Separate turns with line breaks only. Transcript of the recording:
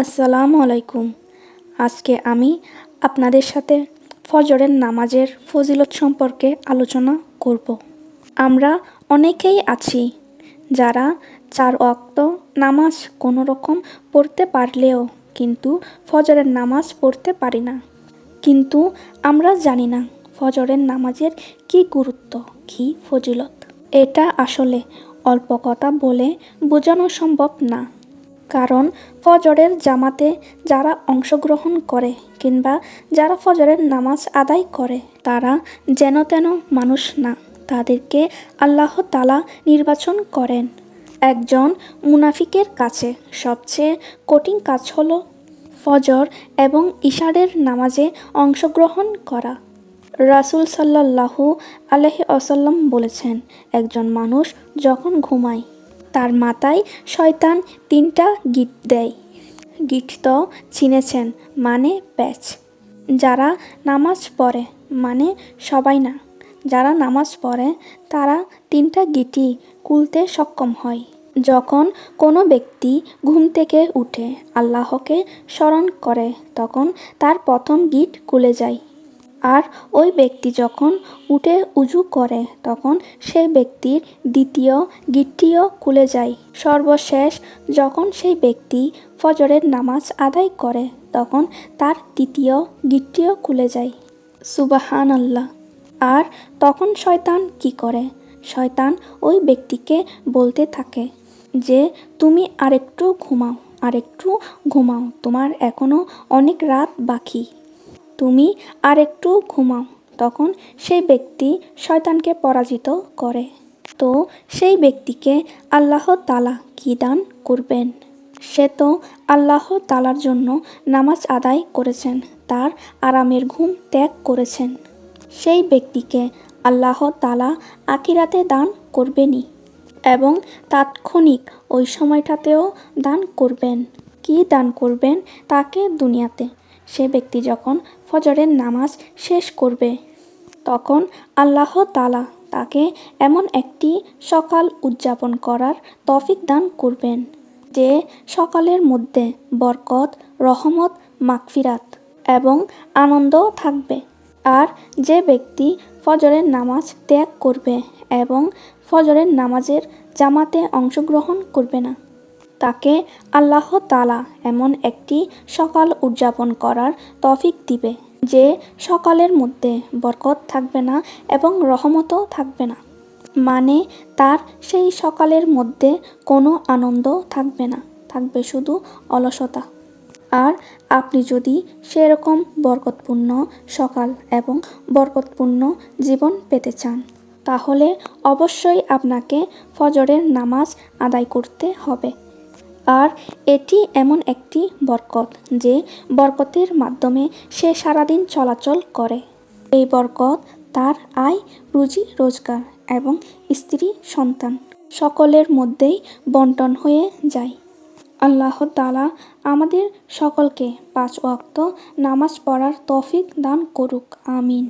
আসসালামু আলাইকুম। আজকে আমি আপনাদের সাথে ফজরের নামাজের ফজিলত সম্পর্কে আলোচনা করব। আমরা অনেকেই আছি যারা 4 ওয়াক্ত নামাজ কোনো রকম পড়তে পারলেও কিন্তু ফজরের নামাজ পড়তে পারি না। কিন্তু আমরা জানি না ফজরের নামাজের কী গুরুত্ব, কী ফজিলত। এটা আসলে অল্প কথা বলে বোঝানো সম্ভব না। কারণ ফজরের জামাতে যারা অংশগ্রহণ করে কিংবা যারা ফজরের নামাজ আদায় করে তারা যেন তেন মানুষ না, তাদেরকে আল্লাহ তাআলা নির্বাচন করেন। একজন মুনাফিকের কাছে সবচেয়ে কঠিন কাজ হলো ফজর এবং ইশারের নামাজে অংশগ্রহণ করা। রাসূল সাল্লাল্লাহু আলাইহি ওয়াসাল্লাম বলেছেন, একজন মানুষ যখন ঘুমায় তার মাথায় শয়তান 3টা গিঁট দেয়। গিঁট তো চিনেছেন, মানে প্যাঁচ। যারা নামাজ পড়ে, মানে সবাই না, যারা নামাজ পড়ে তারা 3টা গিঁটই খুলতে সক্ষম হয়। যখন কোনো ব্যক্তি ঘুম থেকে উঠে আল্লাহকে স্মরণ করে তখন তার প্রথম গিঁট খুলে যায়। আর ওই ব্যক্তি যখন উঠে উজু করে তখন সেই ব্যক্তির দ্বিতীয় গিঁটটিও খুলে যায়। সর্বশেষ যখন সেই ব্যক্তি ফজরের নামাজ আদায় করে তখন তার তৃতীয় গিঁটটিও খুলে যায়। সুবহানাল্লাহ। আর তখন শয়তান কি করে? শয়তান ওই ব্যক্তিকে বলতে থাকে যে তুমি আরেকটু ঘুমাও, আরেকটু ঘুমাও, তোমার এখনো অনেক রাত বাকি, তুমি আরেকটু ঘুমাও। তখন সেই ব্যক্তি শয়তানকে পরাজিত করে। তো সেই ব্যক্তিকে আল্লাহ তাআলা কি দান করবেন? সে তো আল্লাহ তাআলার জন্য নামাজ আদায় করেছেন, তার আরামের ঘুম ত্যাগ করেছেন। সেই ব্যক্তিকে আল্লাহ তাআলা আখিরাতে দান করবেনই এবং তাৎক্ষণিক ওই সময়টাতেও দান করবেন। কি দান করবেন? তাকে দুনিয়াতে সে ব্যক্তি যখন ফজরের নামাজ শেষ করবে তখন আল্লাহ তাআলা তাকে এমন একটি সকাল উদযাপন করার তৌফিক দান করবেন যে সকালের মধ্যে বরকত, রহমত, মাগফিরাত এবং আনন্দ থাকবে। আর যে ব্যক্তি ফজরের নামাজ ত্যাগ করবে এবং ফজরের নামাজের জামাতে অংশগ্রহণ করবে না তাকে আল্লাহ তাআলা এমন একটি সকাল উদযাপন করার তৌফিক দিবে যে সকালের মধ্যে বরকত থাকবে না এবং রহমতও থাকবে না। মানে তার সেই সকালের মধ্যে কোনো আনন্দ থাকবে না, থাকবে শুধু অলসতা। আর আপনি যদি সেরকম বরকতপূর্ণ সকাল এবং বরকতপূর্ণ জীবন পেতে চান তাহলে অবশ্যই আপনাকে ফজরের নামাজ আদায় করতে হবে। আর এটি এমন একটি বরকত যে বরকতের মাধ্যমে সে সারাদিন চলাচল করে। এই বরকত তার আয়, রুজি রোজগার এবং স্ত্রী সন্তান সকলের মধ্যেই বন্টন হয়ে যায়। আল্লাহ তাআলা আমাদের সকলকে 5 ওয়াক্ত নামাজ পড়ার তৌফিক দান করুক। আমিন।